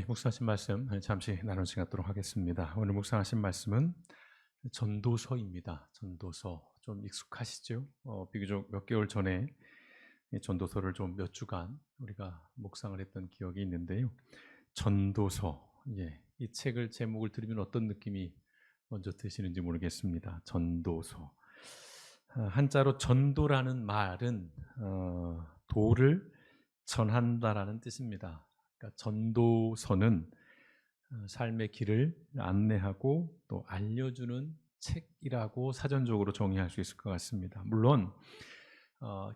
묵상하신 말씀 잠시 나누시 갖도록 하겠습니다. 오늘 묵상하신 말씀은 전도서입니다. 전도서 좀 익숙하시죠? 비교적 몇 개월 전에 이 전도서를 좀 몇 주간 우리가 묵상을 했던 기억이 있는데요. 전도서, 이 책을 제목을 들으면 어떤 느낌이 먼저 드시는지 모르겠습니다. 전도서. 한자로 전도라는 말은 도를 전한다라는 뜻입니다. 그러니까 전도서는 삶의 길을 안내하고 또 알려주는 책이라고 사전적으로 정의할 수 있을 것 같습니다. 물론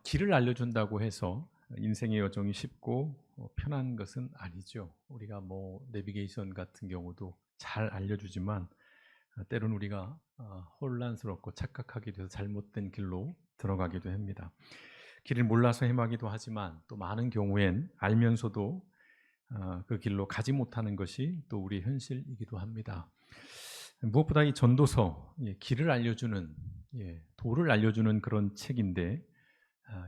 길을 알려준다고 해서 인생의 여정이 쉽고 편한 것은 아니죠. 우리가 내비게이션 같은 경우도 잘 알려주지만 때로는 우리가 혼란스럽고 착각하게 돼서 잘못된 길로 들어가기도 합니다. 길을 몰라서 헤매기도 하지만 또 많은 경우엔 알면서도 그 길로 가지 못하는 것이 또 우리 현실이기도 합니다. 무엇보다 이 전도서, 길을 알려주는, 도를 알려주는 그런 책인데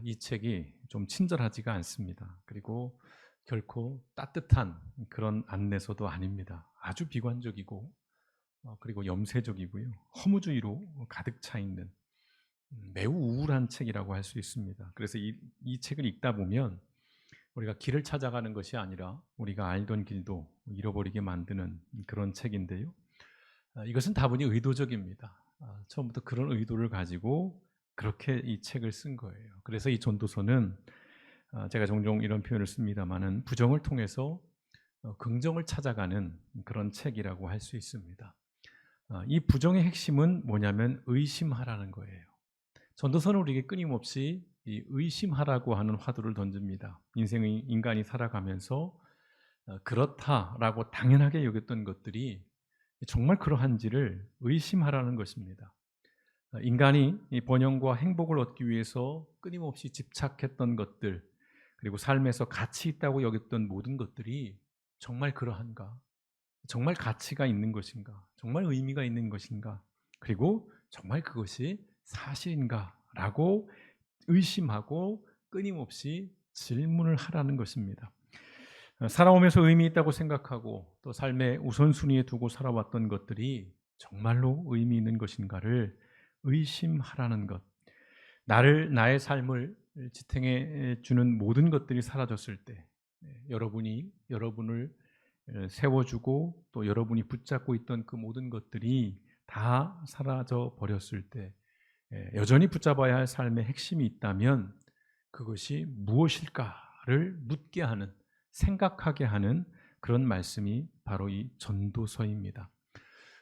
이 책이 좀 친절하지가 않습니다. 그리고 결코 따뜻한 그런 안내서도 아닙니다. 아주 비관적이고 그리고 염세적이고요. 허무주의로 가득 차 있는 매우 우울한 책이라고 할 수 있습니다. 그래서 이 책을 읽다 보면 우리가 길을 찾아가는 것이 아니라 우리가 알던 길도 잃어버리게 만드는 그런 책인데요. 이것은 다분히 의도적입니다. 처음부터 그런 의도를 가지고 그렇게 이 책을 쓴 거예요. 그래서 이 전도서는 제가 종종 이런 표현을 씁니다마는 부정을 통해서 긍정을 찾아가는 그런 책이라고 할 수 있습니다. 이 부정의 핵심은 뭐냐면 의심하라는 거예요. 전도서는 우리에게 끊임없이 이 의심하라고 하는 화두를 던집니다. 인간이 살아가면서 그렇다라고 당연하게 여겼던 것들이 정말 그러한지를 의심하라는 것입니다. 인간이 이 번영과 행복을 얻기 위해서 끊임없이 집착했던 것들, 그리고 삶에서 가치 있다고 여겼던 모든 것들이 정말 그러한가? 정말 가치가 있는 것인가? 정말 의미가 있는 것인가? 그리고 정말 그것이 사실인가? 라고 의심하고 끊임없이 질문을 하라는 것입니다. 살아오면서 의미 있다고 생각하고 또 삶의 우선순위에 두고 살아왔던 것들이 정말로 의미 있는 것인가를 의심하라는 것. 나의 삶을 지탱해 주는 모든 것들이 사라졌을 때 여러분을 세워주고 또 여러분이 붙잡고 있던 그 모든 것들이 다 사라져 버렸을 때 여전히 붙잡아야 할 삶의 핵심이 있다면 그것이 무엇일까를 묻게 하는, 생각하게 하는 그런 말씀이 바로 이 전도서입니다.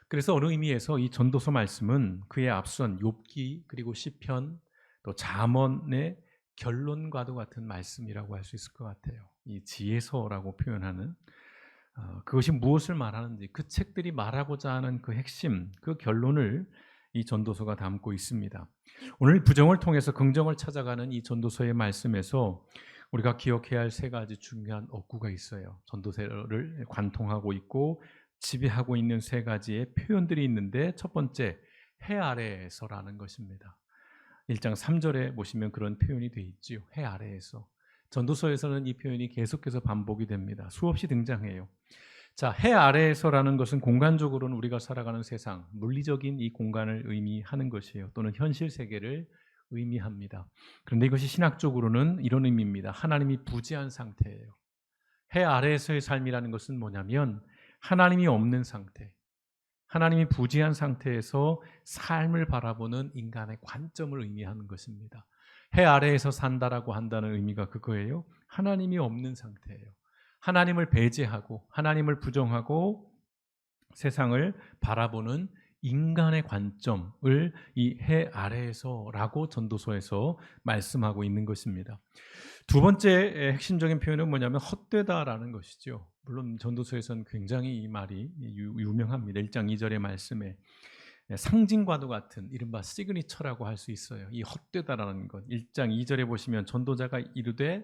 그래서 어느 의미에서 이 전도서 말씀은 그에 앞선 욥기 그리고 시편 또 잠언의 결론과도 같은 말씀이라고 할 수 있을 것 같아요. 이 지혜서라고 표현하는 그것이 무엇을 말하는지 그 책들이 말하고자 하는 그 핵심, 그 결론을 이 전도서가 담고 있습니다. 오늘 부정을 통해서 긍정을 찾아가는 이 전도서의 말씀에서 우리가 기억해야 할 세 가지 중요한 어구가 있어요. 전도서를 관통하고 있고 지배하고 있는 세 가지의 표현들이 있는데 첫 번째, 해 아래에서라는 것입니다. 1장 3절에 보시면 그런 표현이 되어 있지요. 해 아래에서. 전도서에서는 이 표현이 계속해서 반복이 됩니다. 수없이 등장해요. 자, 해 아래에서라는 것은 공간적으로는 우리가 살아가는 세상, 물리적인 이 공간을 의미하는 것이에요. 또는 현실 세계를 의미합니다. 그런데 이것이 신학적으로는 이런 의미입니다. 하나님이 부재한 상태예요. 해 아래에서의 삶이라는 것은 뭐냐면 하나님이 없는 상태, 하나님이 부재한 상태에서 삶을 바라보는 인간의 관점을 의미하는 것입니다. 해 아래에서 산다라고 한다는 의미가 그거예요. 하나님이 없는 상태예요. 하나님을 배제하고 하나님을 부정하고 세상을 바라보는 인간의 관점을 이 해 아래에서라고 전도서에서 말씀하고 있는 것입니다. 두 번째 핵심적인 표현은 뭐냐면 헛되다라는 것이죠. 물론 전도서에서는 굉장히 이 말이 유명합니다. 1장 2절의 말씀에 상징과도 같은 이른바 시그니처라고 할 수 있어요. 이 헛되다라는 것. 1장 2절에 보시면 전도자가 이르되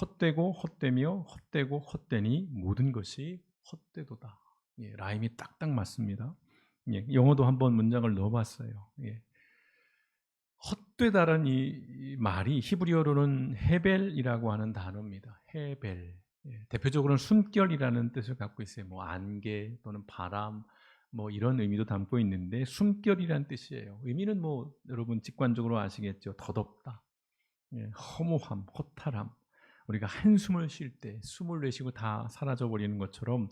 헛되고 헛되며 헛되고 헛되니 모든 것이 헛되도다. 라임이 딱딱 맞습니다. 영어도 한번 문장을 넣어봤어요. 헛되다라는 이 말이 히브리어로는 헤벨이라고 하는 단어입니다. 헤벨. 대표적으로는 숨결이라는 뜻을 갖고 있어요. 뭐 안개 또는 바람 뭐 이런 의미도 담고 있는데 숨결이라는 뜻이에요. 의미는 뭐 여러분 직관적으로 아시겠죠. 더덥다, 허무함, 허탈함. 우리가 한숨을 쉴 때 숨을 내쉬고 다 사라져 버리는 것처럼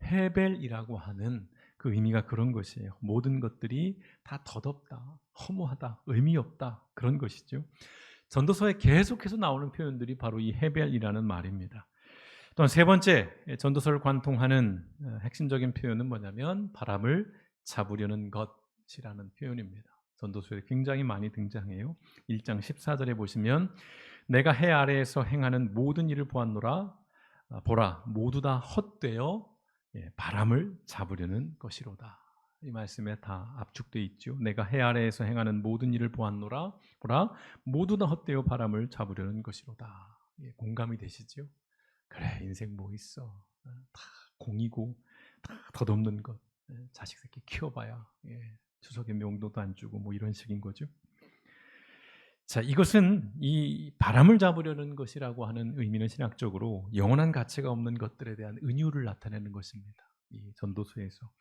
헤벨이라고 하는 그 의미가 그런 것이에요. 모든 것들이 다 더덥다, 허무하다, 의미 없다 그런 것이죠. 전도서에 계속해서 나오는 표현들이 바로 이 헤벨이라는 말입니다. 또한 세 번째 전도서를 관통하는 핵심적인 표현은 뭐냐면 바람을 잡으려는 것이라는 표현입니다. 전도서에 굉장히 많이 등장해요. 1장 14절에 보시면 내가 해 아래에서 행하는 모든 일을 보았노라. 보라 모두 다 헛되어 바람을 잡으려는 것이로다. 이 말씀에 다 압축되어 있죠. 내가 해 아래에서 행하는 모든 일을 보았노라. 보라 모두 다 헛되어 바람을 잡으려는 것이로다. 공감이 되시죠? 그래 인생 뭐 있어. 다 공이고 다 덧없는 것. 자식 새끼 키워봐야 추석에 명도도 안 주고 뭐 이런 식인 거죠. 자, 이것은 이 바람을 잡으려는 것이라고 하는 의미는 신학적으로 영원한 가치가 없는 것들에 대한 은유를 나타내는 것입니다. 이 전도서에서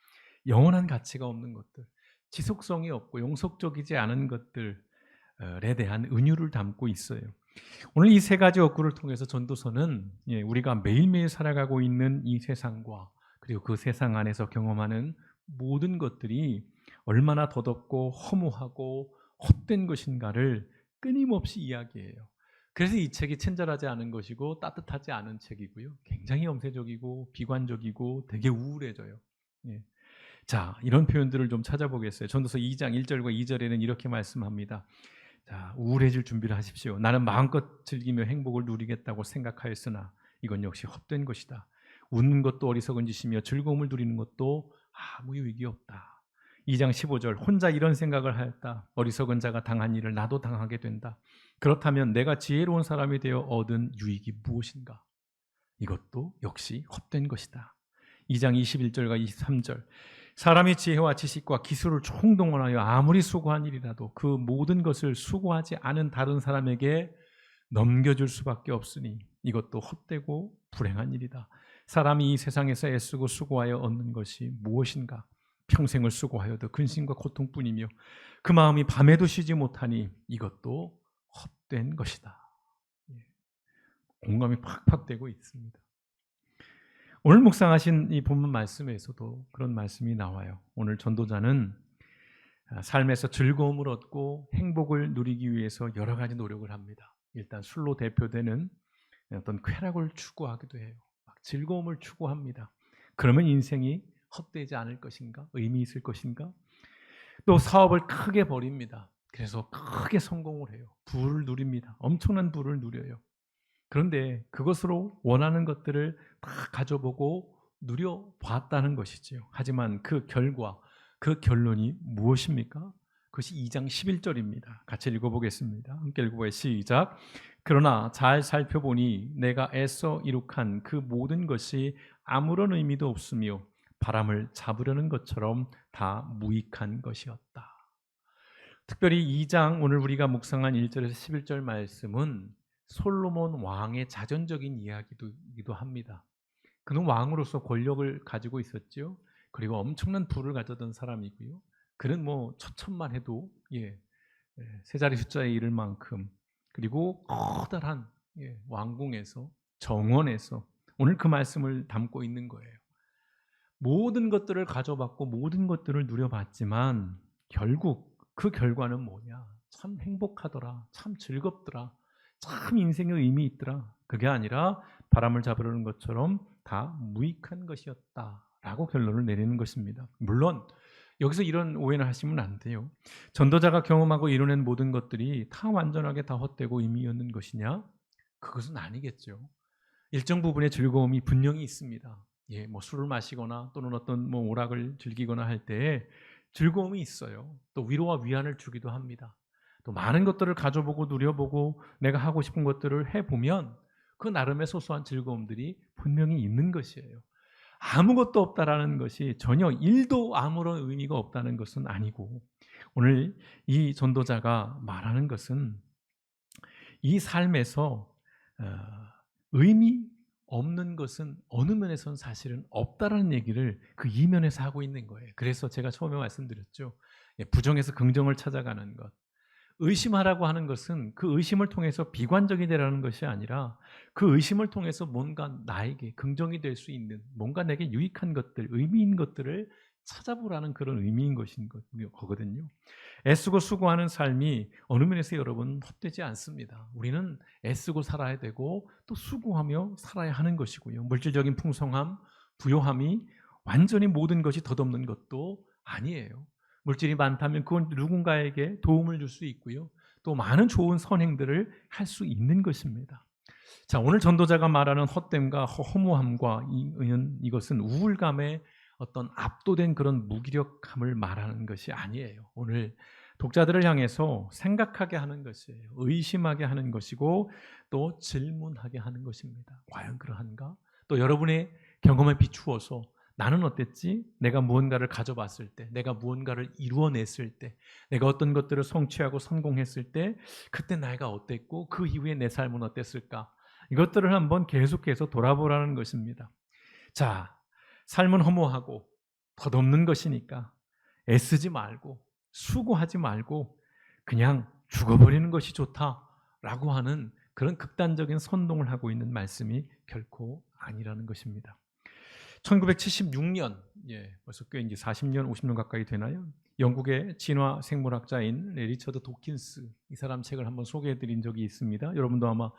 영원한 가치가 없는 것들, 지속성이 없고 영속적이지 않은 것들에 대한 은유를 담고 있어요. 오늘 이 세 가지 어구를 통해서 전도서는 우리가 매일매일 살아가고 있는 이 세상과 그리고 그 세상 안에서 경험하는 모든 것들이 얼마나 더덥고 허무하고 헛된 것인가를 끊임없이 이야기해요. 그래서 이 책이 친절하지 않은 것이고 따뜻하지 않은 책이고요. 굉장히 염세적이고 비관적이고 되게 우울해져요. 자, 이런 표현들을 좀 찾아보겠어요. 전도서 2장 1절과 2절에는 이렇게 말씀합니다. 자, 우울해질 준비를 하십시오. 나는 마음껏 즐기며 행복을 누리겠다고 생각하였으나 이건 역시 헛된 것이다. 웃는 것도 어리석은 짓이며 즐거움을 누리는 것도 아무 유익이 없다. 2장 15절 혼자 이런 생각을 하였다. 어리석은 자가 당한 일을 나도 당하게 된다. 그렇다면 내가 지혜로운 사람이 되어 얻은 유익이 무엇인가? 이것도 역시 헛된 것이다. 2장 21절과 23절 사람이 지혜와 지식과 기술을 총동원하여 아무리 수고한 일이라도 그 모든 것을 수고하지 않은 다른 사람에게 넘겨줄 수밖에 없으니 이것도 헛되고 불행한 일이다. 사람이 이 세상에서 애쓰고 수고하여 얻는 것이 무엇인가? 평생을 수고하여도 근심과 고통뿐이며 그 마음이 밤에도 쉬지 못하니 이것도 헛된 것이다. 공감이 팍팍 되고 있습니다. 오늘 묵상하신 이 본문 말씀에서도 그런 말씀이 나와요. 오늘 전도자는 삶에서 즐거움을 얻고 행복을 누리기 위해서 여러 가지 노력을 합니다. 일단 술로 대표되는 어떤 쾌락을 추구하기도 해요. 막 즐거움을 추구합니다. 그러면 인생이 헛되지 않을 것인가? 의미 있을 것인가? 또 사업을 크게 벌입니다. 그래서 크게 성공을 해요. 부를 누립니다. 엄청난 부를 누려요. 그런데 그것으로 원하는 것들을 다 가져보고 누려봤다는 것이지요. 하지만 그 결과, 그 결론이 무엇입니까? 그것이 2장 11절입니다. 같이 읽어보겠습니다. 함께 읽어봐요. 시작. 그러나 잘 살펴보니 내가 애써 이룩한 그 모든 것이 아무런 의미도 없으며 바람을 잡으려는 것처럼 다 무익한 것이었다. 특별히 2장 오늘 우리가 묵상한 1절에서 11절 말씀은 솔로몬 왕의 자전적인 이야기이기도 합니다. 그는 왕으로서 권력을 가지고 있었죠. 그리고 엄청난 부를 가졌던 사람이고요. 그는 뭐 처천만 해도 세 자리 숫자에 이를 만큼 그리고 커다란 왕궁에서 정원에서 오늘 그 말씀을 담고 있는 거예요. 모든 것들을 가져봤고 모든 것들을 누려봤지만 결국 그 결과는 뭐냐? 참 행복하더라. 참 즐겁더라. 참 인생의 의미 있더라. 그게 아니라 바람을 잡으려는 것처럼 다 무익한 것이었다라고 결론을 내리는 것입니다. 물론 여기서 이런 오해를 하시면 안 돼요. 전도자가 경험하고 이뤄낸 모든 것들이 다 완전하게 다 헛되고 의미 없는 것이냐? 그것은 아니겠죠. 일정 부분의 즐거움이 분명히 있습니다. 뭐 술을 마시거나 또는 어떤 뭐 오락을 즐기거나 할 때에 즐거움이 있어요. 또 위로와 위안을 주기도 합니다. 또 많은 것들을 가져보고 누려보고 내가 하고 싶은 것들을 해보면 그 나름의 소소한 즐거움들이 분명히 있는 것이에요. 아무것도 없다라는 것이 전혀 1도 아무런 의미가 없다는 것은 아니고 오늘 이 전도자가 말하는 것은 이 삶에서 의미 없는 것은 어느 면에서는 사실은 없다라는 얘기를 그 이면에서 하고 있는 거예요. 그래서 제가 처음에 말씀드렸죠. 부정에서 긍정을 찾아가는 것. 의심하라고 하는 것은 그 의심을 통해서 비관적이 되라는 것이 아니라 그 의심을 통해서 뭔가 나에게 긍정이 될 수 있는 뭔가 내게 유익한 것들, 의미인 것들을 찾아보라는 그런 의미인 거거든요. 애쓰고 수고하는 삶이 어느 면에서 여러분 헛되지 않습니다. 우리는 애쓰고 살아야 되고 또 수고하며 살아야 하는 것이고요. 물질적인 풍성함, 부요함이 완전히 모든 것이 덧없는 것도 아니에요. 물질이 많다면 그건 누군가에게 도움을 줄 수 있고요. 또 많은 좋은 선행들을 할 수 있는 것입니다. 자, 오늘 전도자가 말하는 헛됨과 허무함과 이것은 우울감의 어떤 압도된 그런 무기력함을 말하는 것이 아니에요. 오늘 독자들을 향해서 생각하게 하는 것이에요. 의심하게 하는 것이고 또 질문하게 하는 것입니다. 과연 그러한가? 또 여러분의 경험에 비추어서 나는 어땠지? 내가 무언가를 가져봤을 때, 내가 무언가를 이루어냈을 때, 내가 어떤 것들을 성취하고 성공했을 때 그때 내가 어땠고 그 이후에 내 삶은 어땠을까? 이것들을 한번 계속해서 돌아보라는 것입니다. 자, 삶은 허무하고 덧없는 것이니까 애쓰지 말고 수고하지 말고 그냥 죽어버리는 것이 좋다라고 하는 그런 극단적인 선동을 하고 있는 말씀이 결코 아니라는 것입니다. 1976년, 벌써 꽤 이제 40년, 50년 가까이 되나요? 영국의 진화 생물학자인 리처드 도킨스, 이 사람 책을 한번 소개해드린 적이 있습니다. 여러분도 아마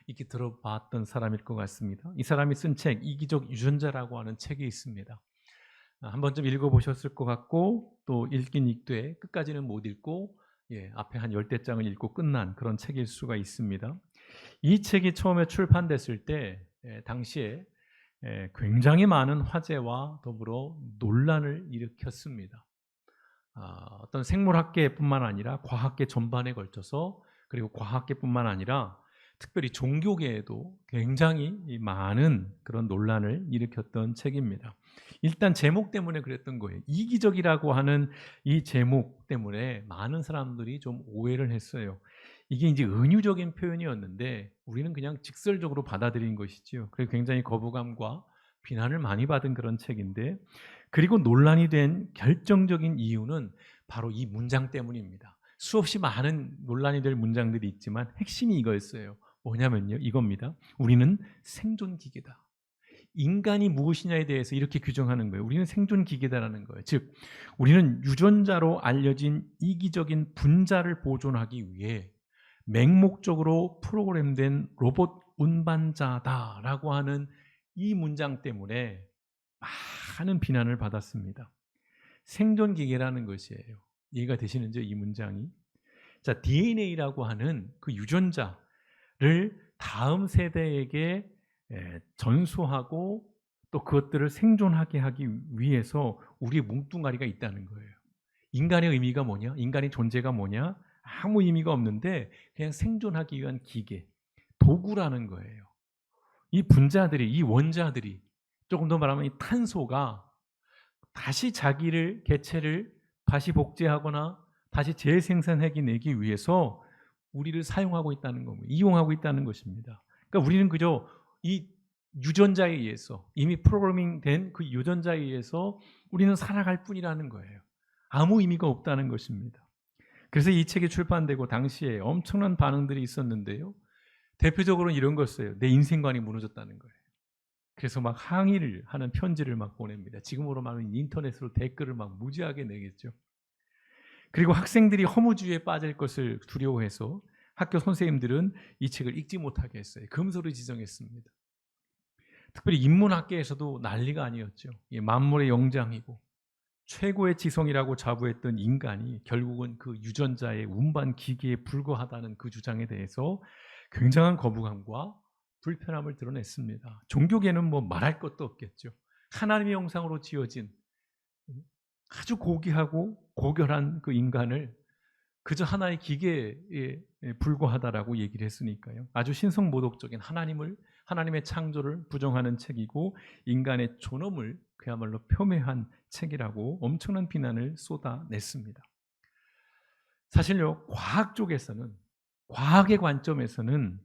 이렇게 들어봤던 사람일 것 같습니다. 이 사람이 쓴 책, 이기적 유전자라고 하는 책이 있습니다. 한 번쯤 읽어보셨을 것 같고 또 읽긴 읽되 끝까지는 못 읽고 앞에 한 10대장을 읽고 끝난 그런 책일 수가 있습니다. 이 책이 처음에 출판됐을 때 당시에 굉장히 많은 화제와 더불어 논란을 일으켰습니다. 어떤 생물학계뿐만 아니라 과학계 전반에 걸쳐서 그리고 과학계뿐만 아니라 특별히 종교계에도 굉장히 많은 그런 논란을 일으켰던 책입니다. 일단 제목 때문에 그랬던 거예요. 이기적이라고 하는 이 제목 때문에 많은 사람들이 좀 오해를 했어요. 이게 이제 은유적인 표현이었는데 우리는 그냥 직설적으로 받아들인 것이죠. 그래서 굉장히 거부감과 비난을 많이 받은 그런 책인데, 그리고 논란이 된 결정적인 이유는 바로 이 문장 때문입니다. 수없이 많은 논란이 될 문장들이 있지만 핵심이 이거였어요. 뭐냐면요, 이겁니다. 우리는 생존기계다. 인간이 무엇이냐에 대해서 이렇게 규정하는 거예요. 우리는 생존기계다라는 거예요. 즉, 우리는 유전자로 알려진 이기적인 분자를 보존하기 위해 맹목적으로 프로그램된 로봇 운반자다라고 하는 이 문장 때문에 많은 비난을 받았습니다. 생존기계라는 것이에요. 이해가 되시는지 이 문장이? 자, DNA라고 하는 그 유전자를 다음 세대에게 전수하고 또 그것들을 생존하게 하기 위해서 우리의 뭉뚱아리가 있다는 거예요. 인간의 의미가 뭐냐? 인간의 존재가 뭐냐? 아무 의미가 없는데 그냥 생존하기 위한 기계, 도구라는 거예요. 이 분자들이, 이 원자들이, 조금 더 말하면 이 탄소가 다시 자기를, 개체를 다시 복제하거나 다시 재생산해내기 위해서 우리를 사용하고 있다는 겁니다. 이용하고 있다는 것입니다. 그러니까 우리는 그저 이 유전자에 의해서, 이미 프로그래밍 된 그 유전자에 의해서 우리는 살아갈 뿐이라는 거예요. 아무 의미가 없다는 것입니다. 그래서 이 책이 출판되고 당시에 엄청난 반응들이 있었는데요. 대표적으로는 이런 거였어요. 내 인생관이 무너졌다는 거예요. 그래서 막 항의를 하는 편지를 막 보냅니다. 지금으로 말하면 인터넷으로 댓글을 막 무지하게 내겠죠. 그리고 학생들이 허무주의에 빠질 것을 두려워해서 학교 선생님들은 이 책을 읽지 못하게 했어요. 금서를 지정했습니다. 특별히 인문학계에서도 난리가 아니었죠. 만물의 영장이고 최고의 지성이라고 자부했던 인간이 결국은 그 유전자의 운반 기계에 불과하다는 그 주장에 대해서 굉장한 거부감과 불편함을 드러냈습니다. 종교계는 뭐 말할 것도 없겠죠. 하나님의 형상으로 지어진 아주 고귀하고 고결한 그 인간을 그저 하나의 기계에 불과하다라고 얘기를 했으니까요. 아주 신성모독적인 하나님의 창조를 부정하는 책이고 인간의 존엄을 그야말로 폄훼한 책이라고 엄청난 비난을 쏟아냈습니다. 사실요, 과학 쪽에서는, 과학의 관점에서는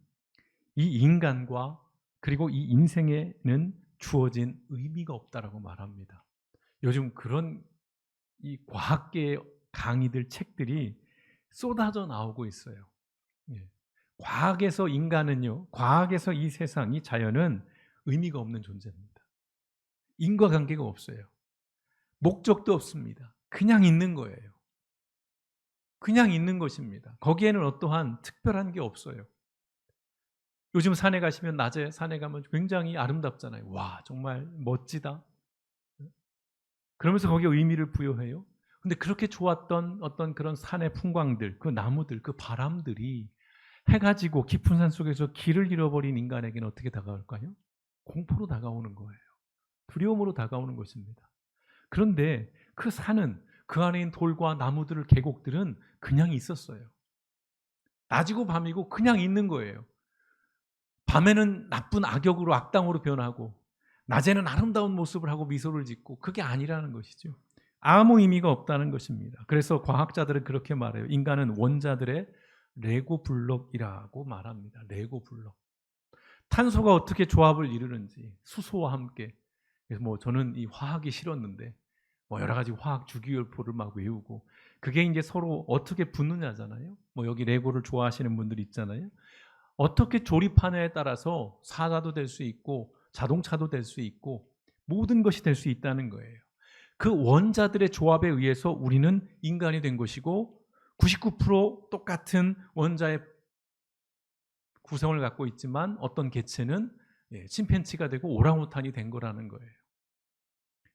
이 인간과 그리고 이 인생에는 주어진 의미가 없다라고 말합니다. 요즘 그런 이 과학계의 강의들 책들이 쏟아져 나오고 있어요. 예. 과학에서 인간은요, 과학에서 이 세상, 이 자연은 의미가 없는 존재입니다. 인과관계가 없어요. 목적도 없습니다. 그냥 있는 거예요. 그냥 있는 것입니다. 거기에는 어떠한 특별한 게 없어요. 요즘 산에 가시면 낮에 산에 가면 굉장히 아름답잖아요. 와, 정말 멋지다. 그러면서 거기에 의미를 부여해요. 근데 그렇게 좋았던 어떤 그런 산의 풍광들, 그 나무들, 그 바람들이 해가 지고 깊은 산 속에서 길을 잃어버린 인간에게는 어떻게 다가올까요? 공포로 다가오는 거예요. 두려움으로 다가오는 것입니다. 그런데 그 산은, 그 안에 있는 돌과 나무들을, 계곡들은 그냥 있었어요. 낮이고 밤이고 그냥 있는 거예요. 밤에는 나쁜 악역으로, 악당으로 변하고 낮에는 아름다운 모습을 하고 미소를 짓고, 그게 아니라는 것이죠. 아무 의미가 없다는 것입니다. 그래서 과학자들은 그렇게 말해요. 인간은 원자들의 레고 블록이라고 말합니다. 레고 블록. 탄소가 어떻게 조합을 이루는지, 수소와 함께. 그래서 저는 이 화학이 싫었는데 여러 가지 화학 주기율표를 막 외우고, 그게 이제 서로 어떻게 붙느냐잖아요. 여기 레고를 좋아하시는 분들 있잖아요. 어떻게 조립하느냐에 따라서 사자도 될 수 있고 자동차도 될 수 있고 모든 것이 될 수 있다는 거예요. 그 원자들의 조합에 의해서 우리는 인간이 된 것이고, 99% 똑같은 원자의 구성을 갖고 있지만 어떤 개체는 침팬지가 되고 오랑우탄이 된 거라는 거예요.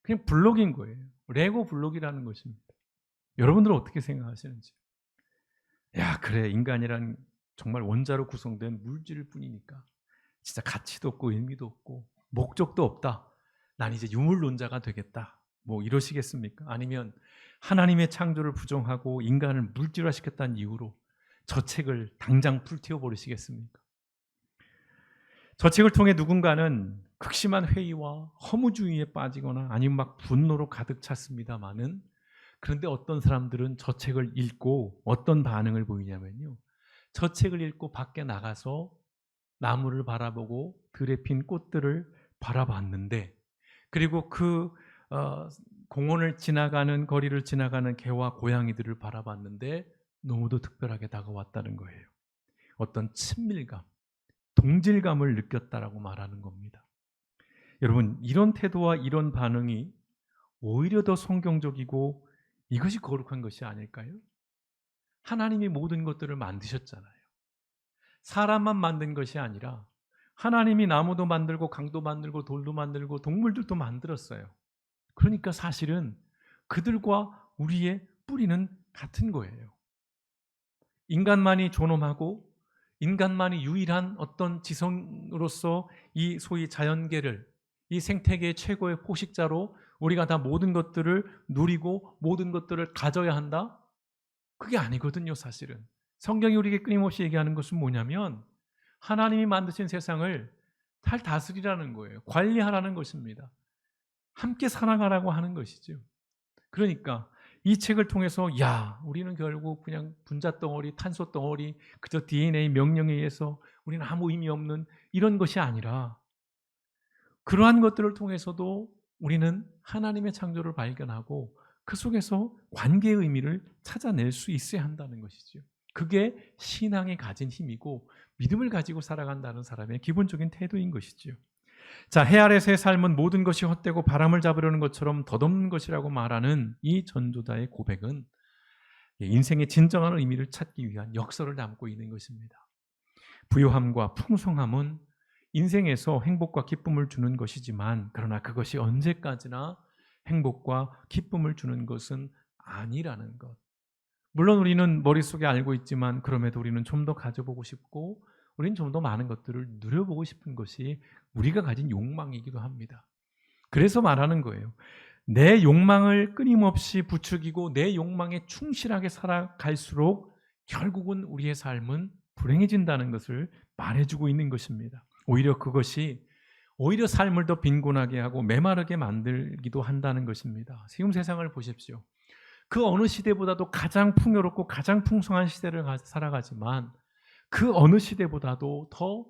그냥 블록인 거예요. 레고 블록이라는 것입니다. 여러분들은 어떻게 생각하시는지. 야, 그래, 인간이란 정말 원자로 구성된 물질일 뿐이니까 진짜 가치도 없고 의미도 없고 목적도 없다. 난 이제 유물론자가 되겠다. 이러시겠습니까? 아니면 하나님의 창조를 부정하고 인간을 물질화시켰다는 이유로 저 책을 당장 불태워 버리시겠습니까? 저 책을 통해 누군가는 극심한 회의와 허무주의에 빠지거나 아니면 막 분노로 가득 찼습니다마는, 그런데 어떤 사람들은 저 책을 읽고 어떤 반응을 보이냐면요, 저 책을 읽고 밖에 나가서 나무를 바라보고 들에 핀 꽃들을 바라봤는데, 그리고 그 공원을 지나가는, 거리를 지나가는 개와 고양이들을 바라봤는데 너무도 특별하게 다가왔다는 거예요. 어떤 친밀감, 동질감을 느꼈다라고 말하는 겁니다. 여러분, 이런 태도와 이런 반응이 오히려 더 성경적이고 이것이 거룩한 것이 아닐까요? 하나님이 모든 것들을 만드셨잖아요. 사람만 만든 것이 아니라 하나님이 나무도 만들고 강도 만들고 돌도 만들고 동물들도 만들었어요. 그러니까 사실은 그들과 우리의 뿌리는 같은 거예요. 인간만이 존엄하고 인간만이 유일한 어떤 지성으로서 이 소위 자연계를, 이 생태계의 최고의 포식자로 우리가 다 모든 것들을 누리고 모든 것들을 가져야 한다? 그게 아니거든요, 사실은. 성경이 우리에게 끊임없이 얘기하는 것은 뭐냐면 하나님이 만드신 세상을 잘 다스리라는 거예요. 관리하라는 것입니다. 함께 살아가라고 하는 것이죠. 그러니까 이 책을 통해서 우리는 결국 그냥 분자덩어리, 탄소덩어리, 그저 DNA 명령에 의해서 우리는 아무 의미 없는 이런 것이 아니라, 그러한 것들을 통해서도 우리는 하나님의 창조를 발견하고 그 속에서 관계의 의미를 찾아낼 수 있어야 한다는 것이죠. 그게 신앙이 가진 힘이고 믿음을 가지고 살아간다는 사람의 기본적인 태도인 것이죠. 자, 해 아래서의 삶은 모든 것이 헛되고 바람을 잡으려는 것처럼 덧없는 것이라고 말하는 이 전도자의 고백은 인생의 진정한 의미를 찾기 위한 역설을 담고 있는 것입니다. 부유함과 풍성함은 인생에서 행복과 기쁨을 주는 것이지만, 그러나 그것이 언제까지나 행복과 기쁨을 주는 것은 아니라는 것. 물론 우리는 머릿속에 알고 있지만 그럼에도 우리는 좀 더 가져보고 싶고 우리는 좀 더 많은 것들을 누려보고 싶은 것이 우리가 가진 욕망이기도 합니다. 그래서 말하는 거예요. 내 욕망을 끊임없이 부추기고 내 욕망에 충실하게 살아갈수록 결국은 우리의 삶은 불행해진다는 것을 말해주고 있는 것입니다. 오히려 그것이 오히려 삶을 더 빈곤하게 하고 메마르게 만들기도 한다는 것입니다. 지금 세상을 보십시오. 그 어느 시대보다도 가장 풍요롭고 가장 풍성한 시대를 살아가지만 그 어느 시대보다도 더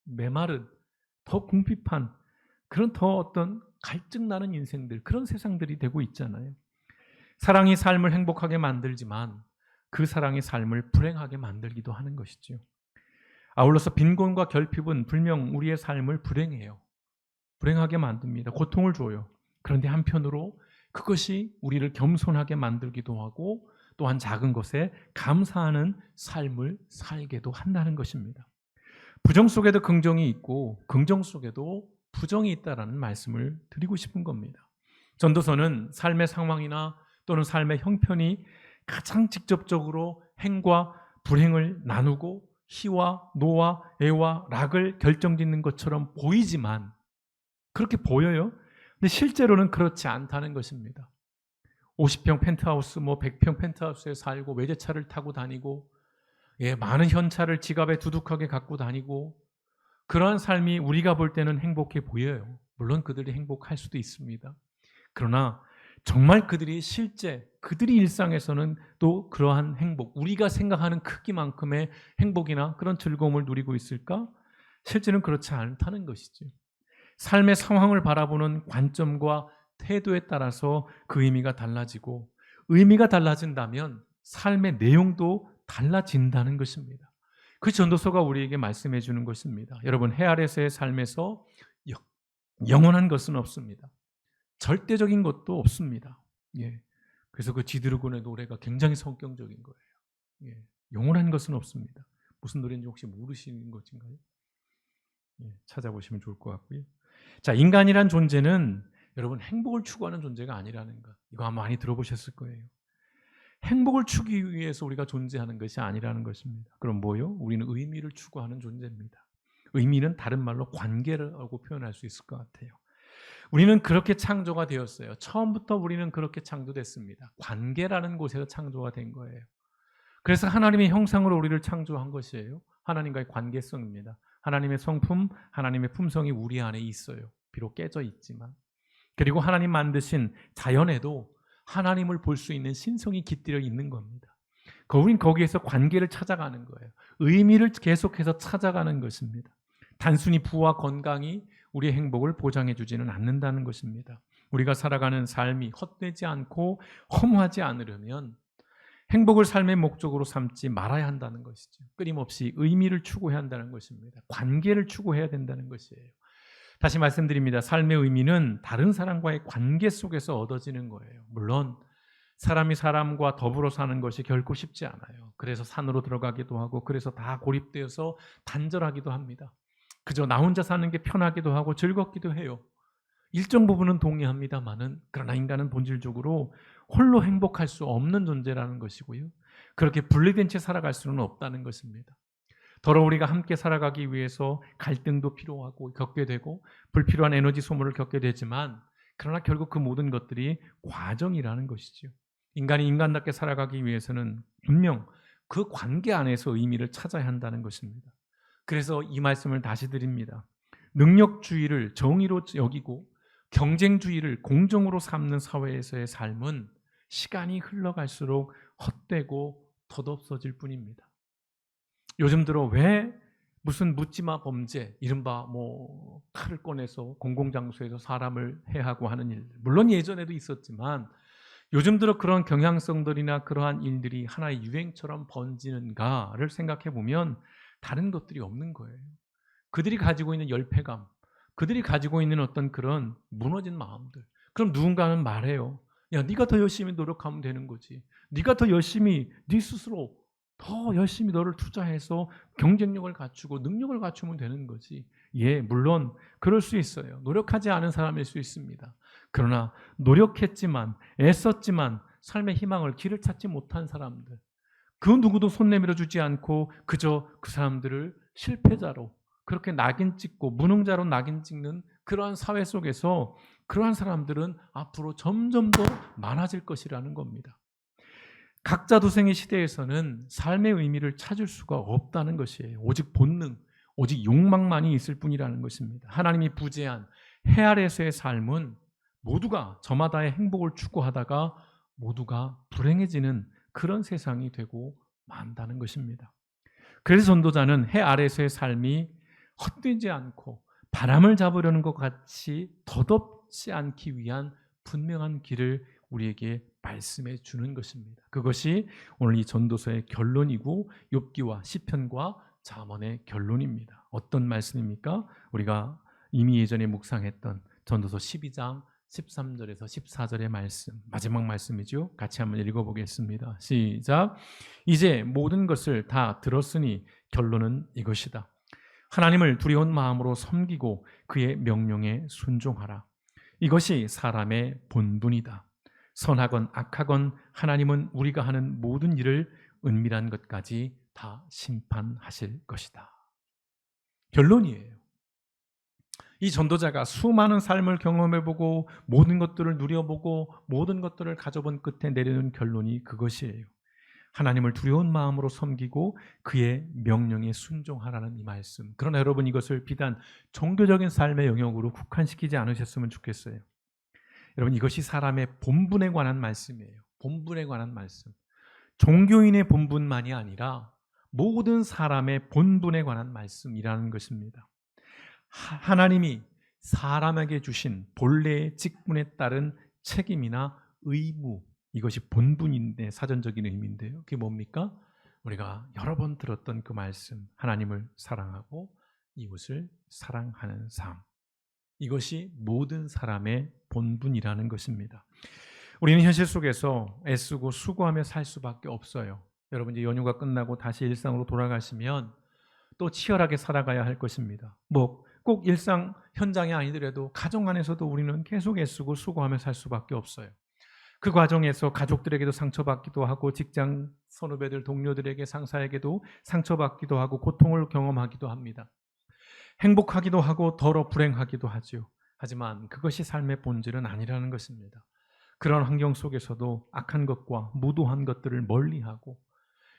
메마른, 더 궁핍한 그런 더 어떤 갈증 나는 인생들, 그런 세상들이 되고 있잖아요. 사랑이 삶을 행복하게 만들지만 그 사랑이 삶을 불행하게 만들기도 하는 것이죠. 아울러서 빈곤과 결핍은 분명 우리의 삶을 불행해요. 불행하게 만듭니다. 고통을 줘요. 그런데 한편으로 그것이 우리를 겸손하게 만들기도 하고 또한 작은 것에 감사하는 삶을 살게도 한다는 것입니다. 부정 속에도 긍정이 있고 긍정 속에도 부정이 있다라는 말씀을 드리고 싶은 겁니다. 전도서는 삶의 상황이나 또는 삶의 형편이 가장 직접적으로 행과 불행을 나누고 희와 노와 애와 락을 결정짓는 것처럼 보이지만 그렇게 보여요. 근데 실제로는 그렇지 않다는 것입니다. 50평 펜트하우스, 100평 펜트하우스에 살고 외제차를 타고 다니고 많은 현찰을 지갑에 두둑하게 갖고 다니고 그러한 삶이 우리가 볼 때는 행복해 보여요. 물론 그들이 행복할 수도 있습니다. 그러나 정말 그들이 일상에서는 또 그러한 행복, 우리가 생각하는 크기만큼의 행복이나 그런 즐거움을 누리고 있을까? 실제는 그렇지 않다는 것이죠. 삶의 상황을 바라보는 관점과 태도에 따라서 그 의미가 달라지고 의미가 달라진다면 삶의 내용도 달라진다는 것입니다. 그 전도서가 우리에게 말씀해 주는 것입니다. 여러분, 해 아래서의 삶에서 영원한 것은 없습니다. 절대적인 것도 없습니다. 그래서 그 지드래곤의 노래가 굉장히 성경적인 거예요. 영원한 것은 없습니다. 무슨 노래인지 혹시 모르시는 것인가요? 찾아보시면 좋을 것 같고요. 자, 인간이란 존재는 여러분 행복을 추구하는 존재가 아니라는 것. 이거 아마 많이 들어보셨을 거예요. 행복을 추구하기 위해서 우리가 존재하는 것이 아니라는 것입니다. 그럼 뭐요? 우리는 의미를 추구하는 존재입니다. 의미는 다른 말로 관계라고 표현할 수 있을 것 같아요. 우리는 그렇게 창조가 되었어요. 처음부터 우리는 그렇게 창조됐습니다. 관계라는 곳에서 창조가 된 거예요. 그래서 하나님의 형상으로 우리를 창조한 것이에요. 하나님과의 관계성입니다. 하나님의 성품, 하나님의 품성이 우리 안에 있어요. 비록 깨져 있지만. 그리고 하나님 만드신 자연에도 하나님을 볼 수 있는 신성이 깃들여 있는 겁니다. 우린 거기에서 관계를 찾아가는 거예요. 의미를 계속해서 찾아가는 것입니다. 단순히 부와 건강이 우리의 행복을 보장해 주지는 않는다는 것입니다. 우리가 살아가는 삶이 헛되지 않고 허무하지 않으려면 행복을 삶의 목적으로 삼지 말아야 한다는 것이죠. 끊임없이 의미를 추구해야 한다는 것입니다. 관계를 추구해야 된다는 것이에요. 다시 말씀드립니다. 삶의 의미는 다른 사람과의 관계 속에서 얻어지는 거예요. 물론 사람이 사람과 더불어 사는 것이 결코 쉽지 않아요. 그래서 산으로 들어가기도 하고 그래서 다 고립되어서 단절하기도 합니다. 그저 나 혼자 사는 게 편하기도 하고 즐겁기도 해요. 일정 부분은 동의합니다만은 그러나 인간은 본질적으로 홀로 행복할 수 없는 존재라는 것이고요. 그렇게 분리된 채 살아갈 수는 없다는 것입니다. 더러 우리가 함께 살아가기 위해서 갈등도 필요하고 겪게 되고 불필요한 에너지 소모를 겪게 되지만 그러나 결국 그 모든 것들이 과정이라는 것이죠. 인간이 인간답게 살아가기 위해서는 분명 그 관계 안에서 의미를 찾아야 한다는 것입니다. 그래서 이 말씀을 다시 드립니다. 능력주의를 정의로 여기고 경쟁주의를 공정으로 삼는 사회에서의 삶은 시간이 흘러갈수록 헛되고 덧없어질 뿐입니다. 요즘 들어 왜 무슨 묻지마 범죄, 이른바 칼을 꺼내서 공공장소에서 사람을 해하고 하는 일, 물론 예전에도 있었지만 요즘 들어 그런 경향성들이나 그러한 일들이 하나의 유행처럼 번지는가를 생각해 보면 다른 것들이 없는 거예요. 그들이 가지고 있는 열패감, 그들이 가지고 있는 어떤 그런 무너진 마음들. 그럼 누군가는 말해요. 야, 네가 더 열심히 노력하면 되는 거지. 네가 더 열심히 네 스스로 더 열심히 너를 투자해서 경쟁력을 갖추고 능력을 갖추면 되는 거지. 물론 그럴 수 있어요. 노력하지 않은 사람일 수 있습니다. 그러나 노력했지만 애썼지만 삶의 희망을 길을 찾지 못한 사람들, 그 누구도 손 내밀어 주지 않고 그저 그 사람들을 실패자로 그렇게 낙인 찍고 무능자로 낙인 찍는 그러한 사회 속에서 그러한 사람들은 앞으로 점점 더 많아질 것이라는 겁니다. 각자 도생의 시대에서는 삶의 의미를 찾을 수가 없다는 것이에요. 오직 본능, 오직 욕망만이 있을 뿐이라는 것입니다. 하나님이 부재한 해 아래에서의 삶은 모두가 저마다의 행복을 추구하다가 모두가 불행해지는 그런 세상이 되고 만다는 것입니다. 그래서 전도자는 해 아래에서의 삶이 헛되지 않고 바람을 잡으려는 것 같이 덧없지 않기 위한 분명한 길을 우리에게 말씀해 주는 것입니다. 그것이 오늘 이 전도서의 결론이고 욥기와 시편과 잠언의 결론입니다. 어떤 말씀입니까? 우리가 이미 예전에 묵상했던 전도서 12장 13절에서 14절의 말씀, 마지막 말씀이죠. 같이 한번 읽어보겠습니다. 시작. 이제 모든 것을 다 들었으니 결론은 이것이다. 하나님을 두려운 마음으로 섬기고 그의 명령에 순종하라. 이것이 사람의 본분이다. 선하건 악하건 하나님은 우리가 하는 모든 일을 은밀한 것까지 다 심판하실 것이다. 결론이에요. 이 전도자가 수많은 삶을 경험해보고 모든 것들을 누려보고 모든 것들을 가져본 끝에 내리는 결론이 그것이에요. 하나님을 두려운 마음으로 섬기고 그의 명령에 순종하라는 이 말씀. 그러나 여러분, 이것을 비단 종교적인 삶의 영역으로 국한시키지 않으셨으면 좋겠어요. 여러분, 이것이 사람의 본분에 관한 말씀이에요. 본분에 관한 말씀. 종교인의 본분만이 아니라 모든 사람의 본분에 관한 말씀이라는 것입니다. 하나님이 사람에게 주신 본래의 직분에 따른 책임이나 의무, 이것이 본분인데, 사전적인 의미인데요. 그게 뭡니까? 우리가 여러 번 들었던 그 말씀, 하나님을 사랑하고 이웃을 사랑하는 삶. 이것이 모든 사람의 본분이라는 것입니다. 우리는 현실 속에서 애쓰고 수고하며 살 수밖에 없어요. 여러분, 이제 연휴가 끝나고 다시 일상으로 돌아가시면 또 치열하게 살아가야 할 것입니다. 꼭 일상 현장이 아니더라도 가정 안에서도 우리는 계속 애쓰고 수고하며 살 수밖에 없어요. 그 과정에서 가족들에게도 상처받기도 하고 직장 선후배들, 동료들에게, 상사에게도 상처받기도 하고 고통을 경험하기도 합니다. 행복하기도 하고 더러 불행하기도 하죠. 하지만 그것이 삶의 본질은 아니라는 것입니다. 그런 환경 속에서도 악한 것과 무도한 것들을 멀리하고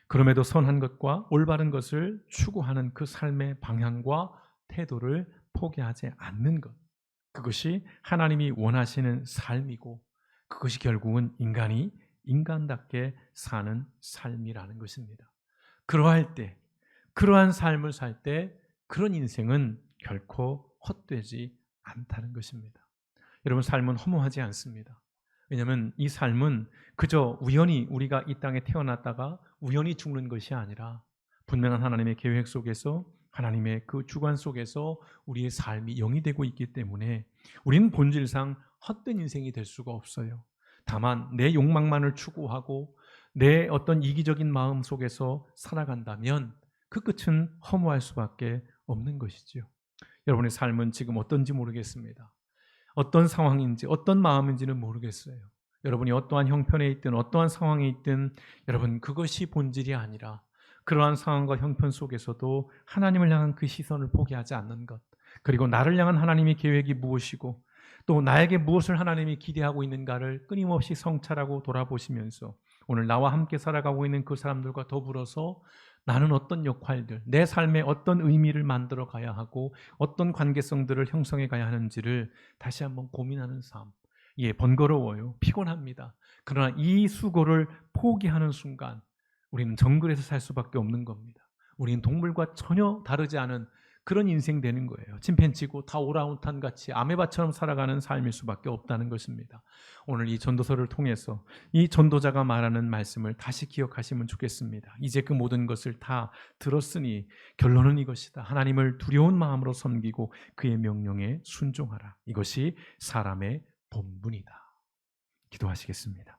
그럼에도 선한 것과 올바른 것을 추구하는 그 삶의 방향과 태도를 포기하지 않는 것, 그것이 하나님이 원하시는 삶이고 그것이 결국은 인간이 인간답게 사는 삶이라는 것입니다. 그러할 때, 그러한 삶을 살 때 그런 인생은 결코 헛되지 않다는 것입니다. 여러분, 삶은 허무하지 않습니다. 왜냐하면 이 삶은 그저 우연히 우리가 이 땅에 태어났다가 우연히 죽는 것이 아니라 분명한 하나님의 계획 속에서, 하나님의 그 주관 속에서 우리의 삶이 영위되고 있기 때문에 우리는 본질상 헛된 인생이 될 수가 없어요. 다만 내 욕망만을 추구하고 내 어떤 이기적인 마음 속에서 살아간다면 그 끝은 허무할 수밖에 없는 것이죠. 여러분의 삶은 지금 어떤지 모르겠습니다. 어떤 상황인지, 어떤 마음인지는 모르겠어요. 여러분이 어떠한 형편에 있든 어떠한 상황에 있든 여러분, 그것이 본질이 아니라 그러한 상황과 형편 속에서도 하나님을 향한 그 시선을 포기하지 않는 것, 그리고 나를 향한 하나님의 계획이 무엇이고 또 나에게 무엇을 하나님이 기대하고 있는가를 끊임없이 성찰하고 돌아보시면서 오늘 나와 함께 살아가고 있는 그 사람들과 더불어서 나는 어떤 역할들, 내 삶에 어떤 의미를 만들어 가야 하고 어떤 관계성들을 형성해 가야 하는지를 다시 한번 고민하는 삶. 예, 번거로워요. 피곤합니다. 그러나 이 수고를 포기하는 순간 우리는 정글에서 살 수밖에 없는 겁니다. 우리는 동물과 전혀 다르지 않은 그런 인생 되는 거예요. 침팬지고 다 오랑우탄 같이 아메바처럼 살아가는 삶일 수밖에 없다는 것입니다. 오늘 이 전도서를 통해서 이 전도자가 말하는 말씀을 다시 기억하시면 좋겠습니다. 이제 그 모든 것을 다 들었으니 결론은 이것이다. 하나님을 두려운 마음으로 섬기고 그의 명령에 순종하라. 이것이 사람의 본분이다. 기도하시겠습니다.